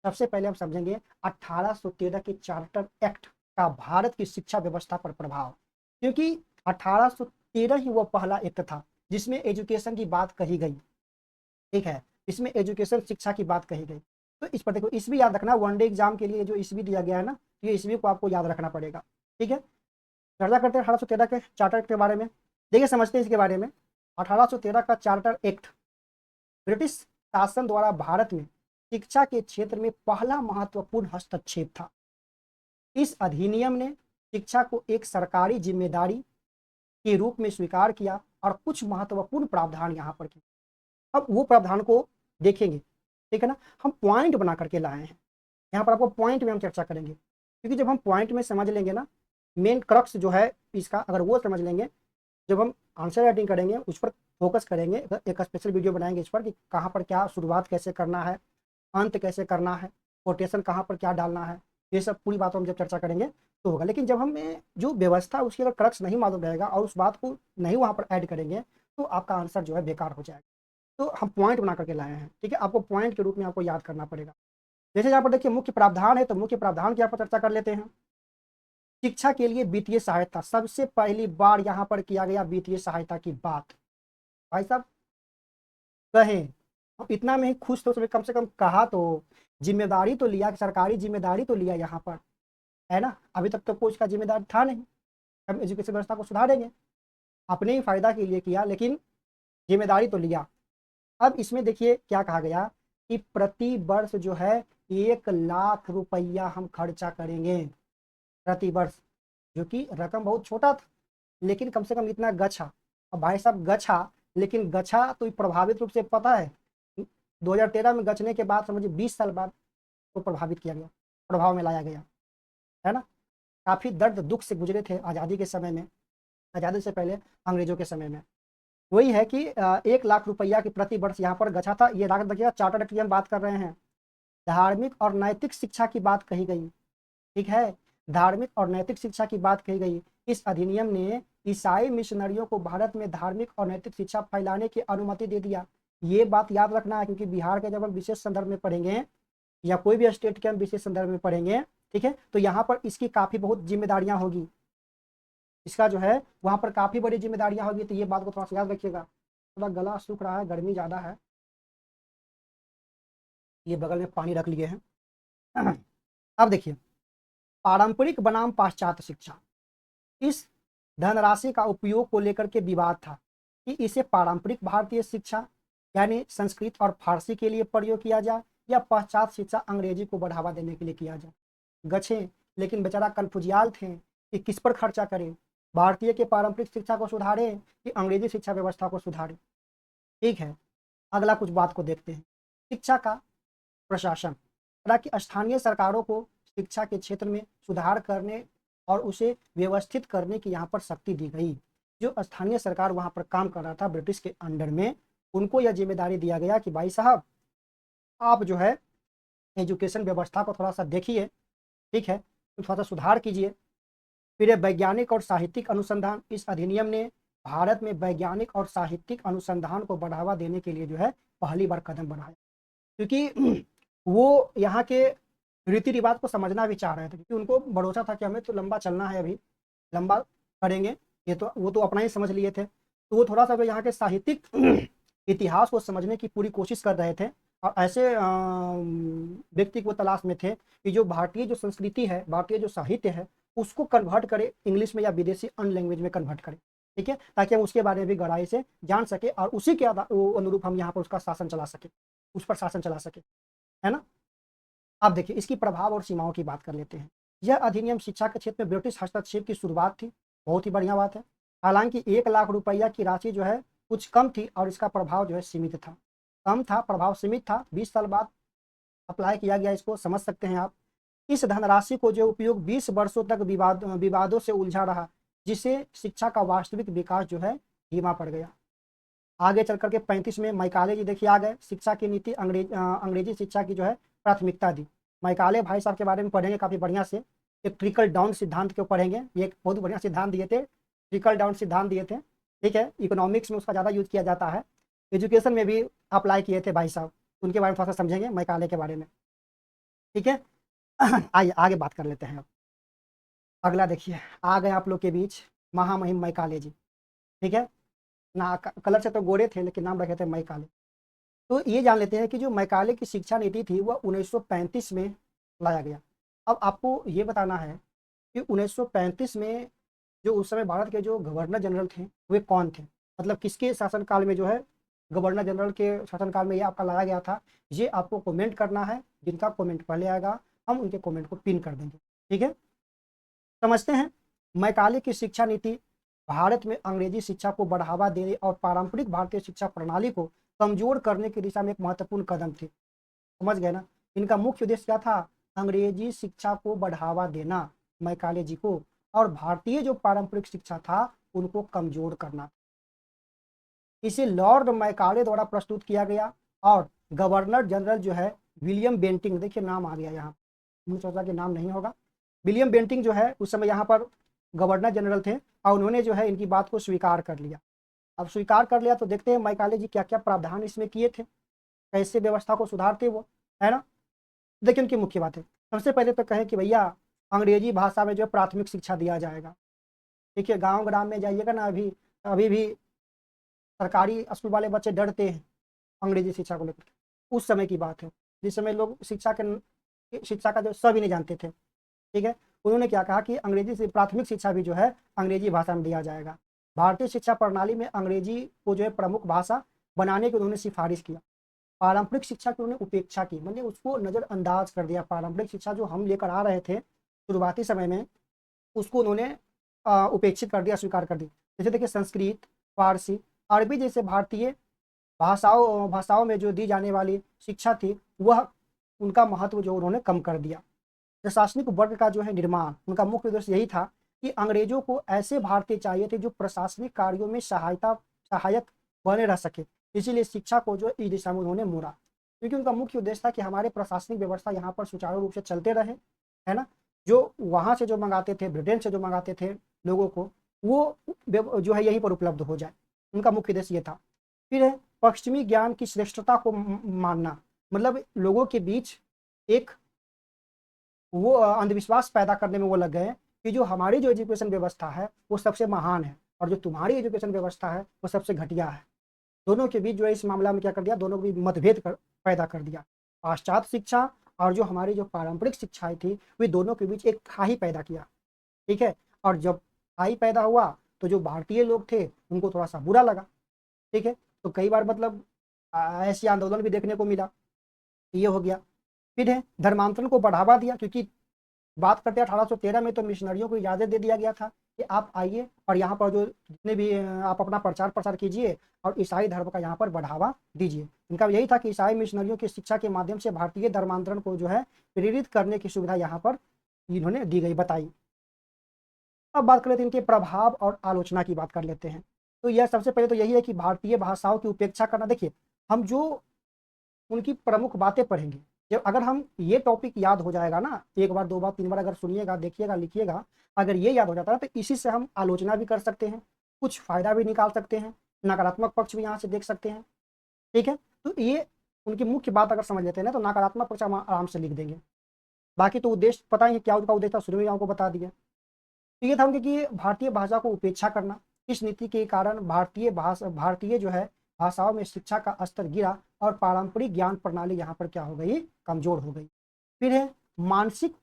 सबसे पहले हम समझेंगे 1813 के चार्टर एक्ट का भारत की शिक्षा व्यवस्था पर प्रभाव, क्योंकि 1813 ही वो पहला एक्ट था जिसमें एजुकेशन की बात कही गई। ठीक है, इसमें एजुकेशन शिक्षा की बात कही गई। तो इस पर देखो, इसवी याद रखना, वनडे एग्जाम के लिए जो इसवी दिया गया है ना, तो ये इसवी को आपको याद रखना पड़ेगा। ठीक है, चर्चा करते हैं 1813 के चार्टर एक्ट के बारे में। देखिए, समझते हैं इसके बारे में। 1813 का चार्टर एक्ट ब्रिटिश शासन द्वारा भारत में शिक्षा के क्षेत्र में पहला महत्वपूर्ण हस्तक्षेप था। इस अधिनियम ने शिक्षा को एक सरकारी जिम्मेदारी के रूप में स्वीकार किया और कुछ महत्वपूर्ण प्रावधान यहाँ पर किए। अब वो प्रावधान को देखेंगे, ठीक है ना। हम पॉइंट बना करके लाए हैं यहाँ पर, आपको पॉइंट में हम चर्चा करेंगे, क्योंकि जब हम पॉइंट में समझ लेंगे ना, मेन क्रक्स जो है इसका, अगर वो समझ लेंगे, जब हम आंसर राइटिंग करेंगे उस पर फोकस करेंगे, एक स्पेशल वीडियो बनाएंगे इस पर कि कहाँ पर क्या शुरुआत कैसे करना है, अंत कैसे करना है, कोटेशन कहाँ पर क्या डालना है, ये सब पूरी बातों हम जब चर्चा करेंगे तो होगा। लेकिन जब हमें जो व्यवस्था उसकी अगर क्रक्स नहीं मालूम रहेगा और उस बात को नहीं वहाँ पर ऐड करेंगे तो आपका आंसर जो है बेकार हो जाएगा। तो हम पॉइंट बना करके लाए हैं, ठीक है, आपको पॉइंट के रूप में आपको याद करना पड़ेगा। जैसे यहाँ पर देखिए मुख्य प्रावधान है, तो मुख्य प्रावधान की यहाँ पर चर्चा कर लेते हैं। शिक्षा के लिए वित्तीय सहायता, सबसे पहली बार यहाँ पर किया गया वित्तीय सहायता की बात। भाई साहब कहें हम इतना में ही खुश तो, कम से कम कहा तो, जिम्मेदारी तो लिया, सरकारी जिम्मेदारी तो लिया यहाँ पर, है ना। अभी तक तो कोई उसका जिम्मेदार था नहीं। हम एजुकेशन व्यवस्था को सुधारेंगे, अपने ही फायदा के लिए किया, लेकिन जिम्मेदारी तो लिया। अब इसमें देखिए क्या कहा गया कि प्रति वर्ष जो है 1 लाख रुपया हम खर्चा करेंगे प्रति वर्ष, जो कि रकम बहुत छोटा था, लेकिन कम से कम इतना गच्छा। अब भाई साहब गच्छा, लेकिन गच्छा तो प्रभावित रूप से पता है 2013 में गच्छने के बाद समझिए 20 साल बाद तो प्रभावित किया गया, प्रभाव में लाया गया, है ना। काफी दर्द दुख से गुजरे थे आज़ादी के समय में, आज़ादी से पहले अंग्रेजों के समय में। वही है कि 1 लाख रुपया की प्रति वर्ष यहाँ पर गच्छा था। ये याद रखिएगा, चार्टर्ड एक्ट की हम बात कर रहे हैं। धार्मिक और नैतिक शिक्षा की बात कही गई, ठीक है, धार्मिक और नैतिक शिक्षा की बात कही गई। इस अधिनियम ने ईसाई मिशनरियों को भारत में धार्मिक और नैतिक शिक्षा फैलाने की अनुमति दे दिया। ये बात याद रखना है, क्योंकि बिहार के जब हम विशेष संदर्भ में पढ़ेंगे या कोई भी स्टेट के हम विशेष संदर्भ में पढ़ेंगे, ठीक है, तो यहाँ पर इसकी काफी बहुत जिम्मेदारियां होगी, इसका जो है वहां पर काफी बड़ी जिम्मेदारियां होगी। तो ये बात को थोड़ा सा याद रखिएगा। थोड़ा गला सूख रहा है, गर्मी ज्यादा है, ये बगल में पानी रख लिए हैं। अब देखिए, पारंपरिक बनाम पाश्चात्य शिक्षा, इस धनराशि का उपयोग को लेकर के विवाद था कि इसे पारंपरिक भारतीय शिक्षा यानी संस्कृत और फारसी के लिए प्रयोग किया जाए या पाश्चात्य शिक्षा अंग्रेजी को बढ़ावा देने के लिए किया जाए। गच्छे लेकिन बेचारा कन्फ्यूजियाल थे कि किस पर खर्चा करें, भारतीय के पारंपरिक शिक्षा को सुधारे कि अंग्रेजी शिक्षा व्यवस्था को सुधारे। ठीक है, अगला कुछ बात को देखते हैं। शिक्षा का प्रशासन, हालांकि स्थानीय सरकारों को शिक्षा के क्षेत्र में सुधार करने और उसे व्यवस्थित करने की यहाँ पर शक्ति दी गई। जो स्थानीय सरकार वहाँ पर काम कर रहा था ब्रिटिश के अंडर में, उनको यह जिम्मेदारी दिया गया कि भाई साहब आप जो है एजुकेशन व्यवस्था को थोड़ा सा देखिए, ठीक है, तो थोड़ा सा सुधार कीजिए। फिर वैज्ञानिक और साहित्यिक अनुसंधान, इस अधिनियम ने भारत में वैज्ञानिक और साहित्यिक अनुसंधान को बढ़ावा देने के लिए जो है पहली बार कदम बढ़ाया, क्योंकि वो यहाँ के रीति रिवाज को समझना भी चाह रहे थे, क्योंकि उनको भरोसा था कि हमें तो लंबा चलना है, अभी लंबा करेंगे, ये तो वो तो अपना ही समझ लिए थे। तो वो थोड़ा सा जो यहाँ के साहित्यिक इतिहास को समझने की पूरी कोशिश कर रहे थे, और ऐसे व्यक्ति को तलाश में थे कि जो भारतीय जो संस्कृति है, भारतीय जो साहित्य है, उसको कन्वर्ट करे इंग्लिश में या विदेशी अन्य लैंग्वेज में कन्वर्ट करे, ठीक है, ताकि हम उसके बारे में भी गहराई से जान सके और उसी के अनुरूप हम यहाँ पर उसका शासन चला सके, उस पर शासन चला सके, है ना। अब देखिए इसकी प्रभाव और सीमाओं की बात कर लेते हैं। यह अधिनियम शिक्षा के क्षेत्र में ब्रिटिश हस्तक्षेप की शुरुआत थी, बहुत ही बढ़िया बात है। हालांकि 1 लाख रुपया की राशि जो है कुछ कम थी और इसका प्रभाव जो है सीमित था, कम था, प्रभाव सीमित था। 20 साल बाद अप्लाई किया गया, इसको समझ सकते हैं आप। इस धनराशि को जो उपयोग 20 वर्षों तक विवादों से उलझा रहा, जिससे शिक्षा का वास्तविक विकास जो है धीमा पड़ गया। आगे चल करके 35 में मैकाले जी देखिए आ गए, शिक्षा की नीति अंग्रेजी शिक्षा की जो है प्राथमिकता दी। मैकाले भाई साहब के बारे में पढ़ेंगे काफी बढ़िया से, एक ट्रिकल डाउन सिद्धांत को पढ़ेंगे, ये एक बहुत बढ़िया सिद्धांत दिए थे, ट्रिकल डाउन सिद्धांत दिए थे, ठीक है। इकोनॉमिक्स में उसका ज़्यादा यूज किया जाता है, एजुकेशन में भी अप्लाई किए थे भाई साहब, उनके बारे में थोड़ा सा समझेंगे मैकाले के बारे में। ठीक है। आइए आगे बात कर लेते हैं अब। अगला देखिए, आ गए आप लोग के बीच महामहिम मैकाले जी। ठीक है ना, कलर से तो गोरे थे लेकिन नाम रखे थे मैकाले। तो ये जान लेते हैं कि जो मैकाले की शिक्षा नीति थी वह 1935 में लाया गया। अब आपको ये बताना है कि 1935 में जो उस समय भारत के जो गवर्नर जनरल थे वे कौन थे, मतलब किसके शासनकाल में जो है गवर्नर जनरल के शासनकाल में ये आपका लाया गया था। ये आपको कमेंट करना है, जिनका कमेंट पहले आएगा हम उनके कमेंट को पिन कर देंगे। ठीक है, समझते हैं। मैकाले की शिक्षा नीति भारत में अंग्रेजी शिक्षा को बढ़ावा देने और पारंपरिक भारतीय शिक्षा प्रणाली को कमजोर करने की दिशा में एक महत्वपूर्ण कदम थी। समझ गए ना, इनका मुख्य उद्देश्य क्या था, अंग्रेजी शिक्षा को बढ़ावा देना मैकाले जी को, और भारतीय जो पारंपरिक शिक्षा था उनको कमजोर करना। इसे लॉर्ड मैकाले द्वारा प्रस्तुत किया गया और गवर्नर जनरल जो है विलियम बेंटिंग, देखिए नाम आ गया यहाँ, मुझे सोचा कि नाम नहीं होगा। विलियम बेंटिंग जो है उस समय यहाँ पर गवर्नर जनरल थे और उन्होंने जो है इनकी बात को स्वीकार कर लिया। अब स्वीकार कर लिया तो देखते हैं मैकाले जी क्या क्या प्रावधान इसमें किए थे, कैसे व्यवस्था को सुधारते वो, है ना। देखिए उनकी मुख्य बात है, सबसे पहले तो कहें कि भैया अंग्रेजी भाषा में जो प्राथमिक शिक्षा दिया जाएगा। देखिए गांव ग्राम में जाइएगा ना, अभी अभी भी सरकारी स्कूल वाले बच्चे डरते हैं अंग्रेजी शिक्षा को लेकर। उस समय की बात है जिस समय लोग शिक्षा का जो सब ही नहीं जानते थे। ठीक है, उन्होंने क्या कहा कि अंग्रेजी से प्राथमिक शिक्षा भी जो है अंग्रेजी भाषा में दिया जाएगा। भारतीय शिक्षा प्रणाली में अंग्रेजी को जो है प्रमुख भाषा बनाने की उन्होंने सिफारिश किया। पारंपरिक शिक्षा की उन्होंने उपेक्षा की, मतलब उसको नज़रअंदाज कर दिया। पारंपरिक शिक्षा जो हम लेकर आ रहे थे शुरुआती समय में, उसको उन्होंने उपेक्षित कर दिया, स्वीकार कर दी। जैसे देखिए संस्कृत, फारसी, अरबी जैसे भारतीय भाषाओं में जो दी जाने वाली शिक्षा थी वह उनका महत्व जो उन्होंने कम कर दिया। प्रशासनिक वर्ग का जो है निर्माण, उनका मुख्य उद्देश्य यही था कि अंग्रेजों को ऐसे भारतीय चाहिए थे जो प्रशासनिक कार्यों में सहायक बने रह सके। इसीलिए शिक्षा को जो इस दिशा में उन्होंने मोड़ा, क्योंकि उनका मुख्य उद्देश्य था कि हमारे प्रशासनिक व्यवस्था यहाँ पर सुचारू रूप से चलते रहे, है ना। जो वहाँ से जो मंगाते थे, ब्रिटेन से जो मंगाते थे लोगों को, वो जो है यहीं पर उपलब्ध हो जाए, उनका मुख्य उद्देश्य ये था। फिर है पश्चिमी ज्ञान की श्रेष्ठता को मानना, मतलब लोगों के बीच एक वो अंधविश्वास पैदा करने में वो लग गए कि जो हमारी जो एजुकेशन व्यवस्था है वो सबसे महान है और जो तुम्हारी एजुकेशन व्यवस्था है वो सबसे घटिया है। दोनों के बीच जो है इस मामला में क्या कर दिया, दोनों के बीच पैदा कर दिया। पाश्चात्य शिक्षा और जो हमारी जो पारंपरिक शिक्षाएं थी वे दोनों के बीच एक खाई पैदा किया। ठीक है, और जब खाई पैदा हुआ तो जो भारतीय लोग थे उनको थोड़ा सा बुरा लगा। ठीक है, तो कई बार मतलब ऐसी आंदोलन भी देखने को मिला। ये हो गया। फिर है धर्मांतरण को बढ़ावा दिया, क्योंकि बात करते हैं 1813 में तो मिशनरियों को इजाजत दे दिया गया था कि आप आइए और यहाँ पर जो जितने भी आप अपना प्रचार प्रसार कीजिए और ईसाई धर्म का यहाँ पर बढ़ावा दीजिए। इनका यही था कि ईसाई मिशनरियों की शिक्षा के माध्यम से भारतीय धर्मांतरण को जो है प्रेरित करने की सुविधा यहाँ पर इन्होंने दी गई, बताई। अब बात कर लेते हैं इनके प्रभाव और आलोचना की बात कर लेते हैं। तो यह सबसे पहले तो यही है कि भारतीय भाषाओं की उपेक्षा करना। देखिए हम जो उनकी प्रमुख बातें पढ़ेंगे, जब अगर हम ये टॉपिक याद हो जाएगा ना, एक बार दो बार तीन बार अगर सुनिएगा, देखिएगा, लिखिएगा, अगर ये याद हो जाता है तो इसी से हम आलोचना भी कर सकते हैं, कुछ फायदा भी निकाल सकते हैं, नकारात्मक पक्ष भी यहाँ से देख सकते हैं। ठीक है, तो ये उनकी मुख्य बात अगर समझ लेते हैं ना तो नकारात्मक पक्ष हम आराम से लिख देंगे। बाकी तो उद्देश्य पता ही है क्या उनका उद्देश्य था, शुरू में आपको बता दिया। तो ये था उनके कि भारतीय भाषा को उपेक्षा करना। इस नीति के कारण भारतीय जो है भाषाओं में शिक्षा का स्तर गिरा और पारंपरिक ज्ञान प्रणाली यहाँ पर क्या हो गई, कमजोर हो गई। फिर है मानसिक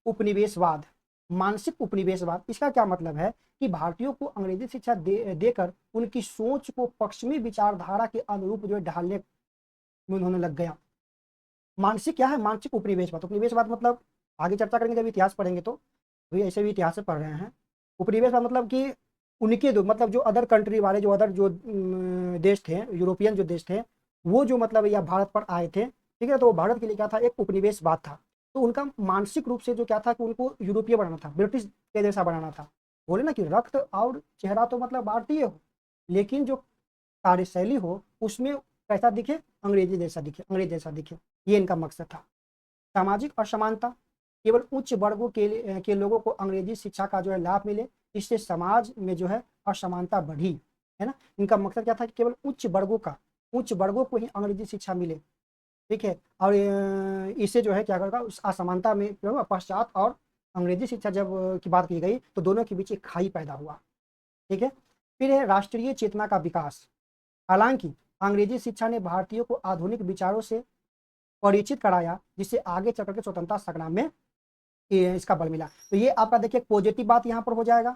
उपनिवेशवाद। मानसिक उपनिवेशवाद, इसका क्या मतलब है कि भारतीयों को अंग्रेजी शिक्षा देकर उनकी सोच को पश्चिमी विचारधारा के अनुरूप जो ढालने में उन्होंने लग गया। मानसिक क्या है, मानसिक उपनिवेशवाद। उपनिवेशवाद मतलब आगे चर्चा करेंगे जब इतिहास पढ़ेंगे तो, अभी ऐसे भी इतिहास से पढ़ रहे हैं। उपनिवेशवाद मतलब कि उनके जो मतलब जो अदर कंट्री वाले जो अदर जो देश थे, यूरोपियन जो देश थे, वो जो मतलब या भारत पर आए थे, ठीक है, तो भारत के लिए क्या था, एक उपनिवेशवाद था। तो उनका मानसिक रूप से जो क्या था कि उनको यूरोपीय बनाना था, ब्रिटिश के जैसा बनाना था। बोले ना कि रक्त और चेहरा तो मतलब भारतीय हो, लेकिन जो कार्यशैली हो उसमें कैसा दिखे, अंग्रेजी जैसा दिखे, अंग्रेज जैसा दिखे। ये इनका मकसद था। सामाजिक असमानता, केवल उच्च वर्गों के लोगों को अंग्रेजी शिक्षा का जो है लाभ मिले, इससे समाज में जो है असमानता बढ़ी, है ना। इनका मकसद क्या था कि केवल उच्च वर्गों को ही अंग्रेजी शिक्षा मिले। ठीक है। और इससे जो है क्या करेगा, उस असमानता में जो है पश्चात और अंग्रेजी शिक्षा जब की बात की गई तो दोनों के बीच एक खाई पैदा हुआ। ठीक है। फिर है राष्ट्रीय चेतना का विकास। हालांकि अंग्रेजी शिक्षा ने भारतीयों को आधुनिक विचारों से परिचित कराया, जिससे आगे चलकर के स्वतंत्रता संग्राम में इसका बल मिला। तो ये आपका देखिए पॉजिटिव बात यहाँ पर हो जाएगा।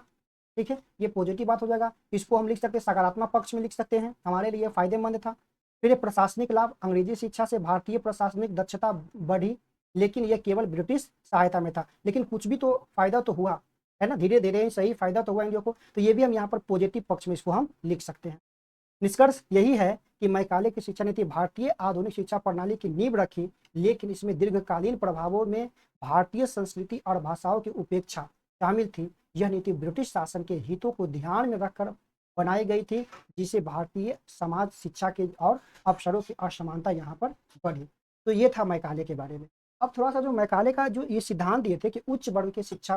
ठीक है, ये पॉजिटिव बात हो जाएगा। इसको हम लिख सकते हैं, सकारात्मक पक्ष में लिख सकते हैं, हमारे लिए फायदेमंद था। फिर ये प्रशासनिक लाभ। अंग्रेजी शिक्षा से भारतीय प्रशासनिक दक्षता बढ़ी, लेकिन यह केवल ब्रिटिश सहायता में था। लेकिन कुछ भी तो फायदा तो हुआ है ना, धीरे धीरे सही फायदा तो हुआ इंडिया को। तो ये भी हम यहाँ पर पॉजिटिव पक्ष में इसको हम लिख सकते हैं। निष्कर्ष यही है कि मैकाले की शिक्षा नीति भारतीय आधुनिक शिक्षा प्रणाली की नींव रखी, लेकिन इसमें दीर्घकालीन प्रभावों में भारतीय संस्कृति और भाषाओं की उपेक्षा शामिल थी। यह नीति ब्रिटिश शासन के हितों को ध्यान में रखकर बनाई गई थी, जिसे भारतीय समाज शिक्षा के और अवसरों की असमानता यहाँ पर बढ़ी। तो ये था मैकाले के बारे में। अब थोड़ा सा जो मैकाले का जो ये सिद्धांत दिए थे कि उच्च वर्ग के शिक्षा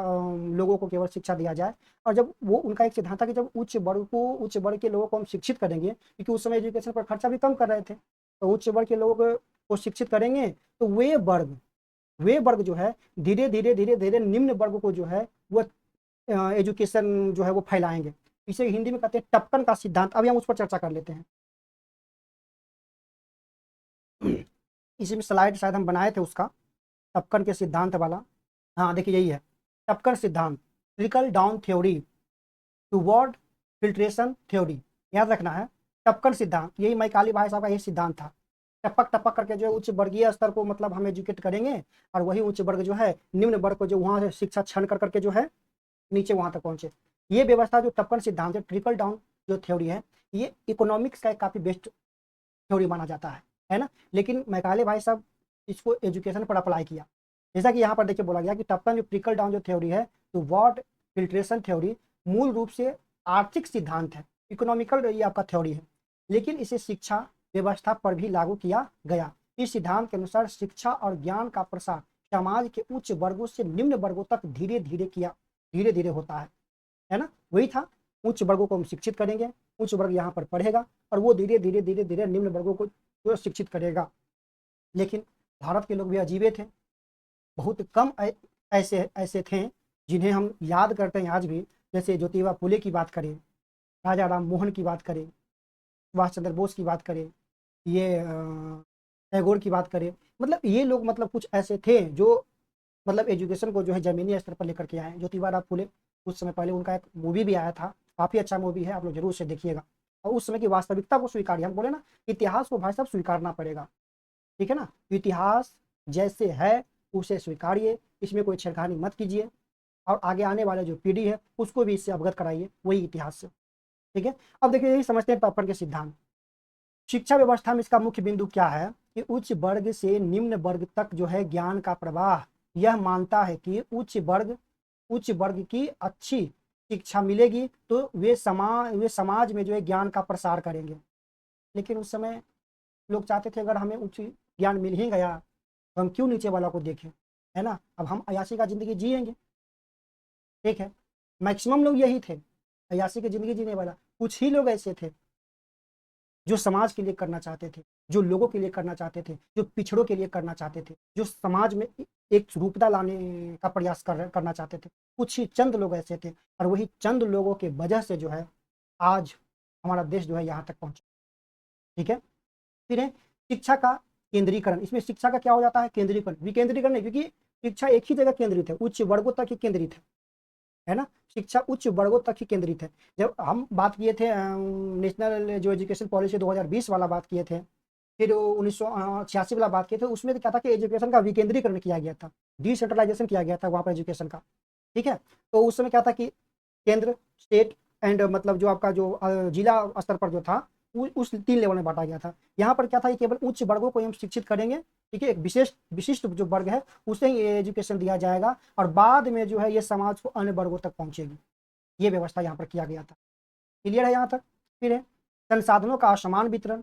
लोगों को केवल शिक्षा दिया जाए, और जब वो उनका एक सिद्धांत था कि जब उच्च वर्ग के लोगों को हम शिक्षित करेंगे, क्योंकि उस समय एजुकेशन पर खर्चा भी कम कर रहे थे, तो उच्च वर्ग के लोगों को शिक्षित करेंगे तो वे वर्ग जो है धीरे धीरे धीरे धीरे निम्न वर्ग को जो है वो एजुकेशन जो है वो फैलाएंगे। इसे हिंदी में कहते हैं टपकन का सिद्धांत। अभी हम उस पर चर्चा कर लेते हैं। इसी में स्लाइड शायद हम बनाए थे उसका, टपकन के सिद्धांत वाला। हाँ देखिए यही है टपकन सिद्धांत, trickle down theory toward filtration theory. याद रखना है टपकन सिद्धांत, यही मैकाले भाई साहब का यही सिद्धांत था। टपक टपक करके जो है उच्च वर्गीय स्तर को मतलब हम एजुकेट करेंगे, और वही उच्च वर्ग जो है निम्न वर्ग को जो वहां से शिक्षा छन कर करके जो है नीचे वहां तक पहुंचे। ये व्यवस्था जो टपकन सिद्धांत है, ट्रिकल डाउन जो थ्योरी है, ये इकोनॉमिक्स का एक काफी बेस्ट थ्योरी माना जाता है ना। लेकिन मैकाले भाई साहब इसको एजुकेशन पर अप्लाई किया। जैसा कि यहाँ पर देखिए बोला गया कि टपकन जो ट्रिकल डाउन जो थ्योरी है, तो वर्ड फिल्ट्रेशन थ्योरी मूल रूप से आर्थिक सिद्धांत है, इकोनॉमिकल ये आपका थ्योरी है, लेकिन इसे शिक्षा व्यवस्था पर भी लागू किया गया। इस सिद्धांत के अनुसार शिक्षा और ज्ञान का प्रसार समाज के उच्च वर्गों से निम्न वर्गों तक धीरे धीरे होता है ना। वही था, उच्च वर्गों को हम शिक्षित करेंगे, उच्च वर्ग यहाँ पर पढ़ेगा, और वो धीरे धीरे धीरे धीरे निम्न वर्गों को जो शिक्षित करेगा। लेकिन भारत के लोग भी अजीबे थे, बहुत कम ऐसे ऐसे थे जिन्हें हम याद करते हैं आज भी। जैसे ज्योतिबा फुले की बात करें, राजा राम मोहन की बात करें, सुभाष चंद्र बोस की बात करें, ये टैगोर की बात करें, मतलब ये लोग मतलब कुछ ऐसे थे जो मतलब एजुकेशन को जो है जमीनी स्तर पर लेकर के आए। ज्योतिबा राम फुले, कुछ समय पहले उनका एक मूवी भी आया था, काफी अच्छा मूवी है, आप लोग जरूर से देखिएगा। और उस समय की वास्तविकता को स्वीकारिए। हम बोले ना इतिहास को भाई साहब स्वीकारना पड़ेगा, ठीक है ना। इतिहास जैसे है उसे स्वीकारिए, इसमें कोई छेड़खानी मत कीजिए, और आगे आने वाले जो पीढ़ी है उसको भी इससे अवगत कराइए, वही इतिहास से। ठीक है। अब देखिए यही समझते हैं टॉपर के सिद्धांत। शिक्षा व्यवस्था में इसका मुख्य बिंदु क्या है कि उच्च वर्ग से निम्न वर्ग तक जो है ज्ञान का प्रवाह यह मानता है कि उच्च वर्ग की अच्छी शिक्षा मिलेगी तो वे समाज में जो है ज्ञान का प्रसार करेंगे। लेकिन उस समय लोग चाहते थे अगर हमें उच्च ज्ञान मिल ही गया तो हम क्यों नीचे वाला को देखें, है ना। अब हम अयाशी का जिंदगी जिएंगे, ठीक है। मैक्सिमम लोग यही थे, अयाशी की जिंदगी जीने वाला। कुछ ही लोग ऐसे थे जो समाज के लिए करना चाहते थे, जो लोगों के लिए करना चाहते थे, जो पिछड़ों के लिए करना चाहते थे, जो समाज में एक रूपता लाने का प्रयास करना चाहते थे। कुछ ही चंद लोग ऐसे थे, और वही चंद लोगों के वजह से जो है आज हमारा देश जो है यहाँ तक पहुंचा। ठीक है। फिर है शिक्षा का केंद्रीकरण। इसमें शिक्षा का क्या हो जाता है, केंद्रीकरण। विकेंद्रीकरण नहीं, क्योंकि शिक्षा एक ही जगह केंद्रित है, उच्च वर्गों तक ही केंद्रित है ना। शिक्षा उच्च वर्गों तक ही केंद्रित है। जब हम बात किए थे नेशनल जो एजुकेशन पॉलिसी 2020 वाला बात किए थे, फिर 1986 वाला बात किए थे, उसमें तो क्या था कि एजुकेशन का विकेंद्रीकरण किया गया था, डिसेंट्रलाइजेशन किया गया था वहाँ पर एजुकेशन का। ठीक है। तो उस समय क्या था कि केंद्र, स्टेट एंड मतलब जो आपका जो जिला स्तर पर जो था उस 3 लेवल में बांटा गया था। यहाँ पर क्या था कि केवल उच्च वर्गों को हम शिक्षित करेंगे, ठीक है, एक विशिष्ट जो वर्ग है उसे ही एजुकेशन दिया जाएगा, और बाद में जो है ये समाज को अन्य वर्गों तक पहुंचेगी। ये व्यवस्था यहाँ पर किया गया था। क्लियर है यहाँ तक। फिर है संसाधनों का असमान वितरण।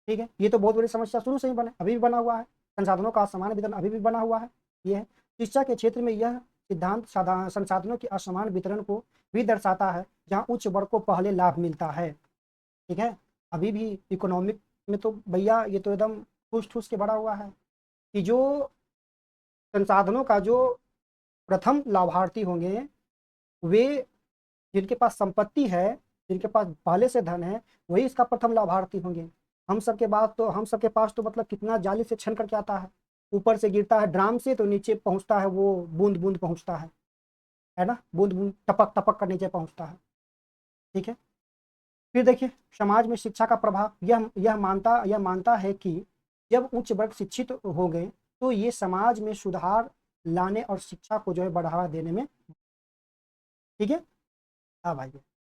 ठीक है, ये तो बहुत बड़ी समस्या शुरू से ही बने, अभी भी बना हुआ है। संसाधनों का असमान वितरण अभी भी बना हुआ है। ये है शिक्षा के क्षेत्र में यह सिद्धांत संसाधनों के असमान वितरण को भी दर्शाता है, जहाँ उच्च वर्ग को पहले लाभ मिलता है। ठीक है। अभी भी इकोनॉमिक में तो भैया ये तो एकदम ठूस ठूस के भरा हुआ है कि जो संसाधनों का जो प्रथम लाभार्थी होंगे वे, जिनके पास संपत्ति है, जिनके पास पहले से धन है, वही इसका प्रथम लाभार्थी होंगे। हम सबके पास तो मतलब कितना जाली से छन करके आता है, ऊपर से गिरता है ड्राम से तो नीचे पहुंचता है, वो बूंद बूंद पहुंचता है ना, बूंद बूंद टपक टपक कर नीचे पहुंचता है। ठीक है, फिर देखिए समाज में शिक्षा का प्रभाव, यह मानता है कि जब उच्च वर्ग शिक्षित हो गए तो ये समाज में सुधार लाने और शिक्षा को जो है बढ़ावा देने में, ठीक है। हाँ भाई।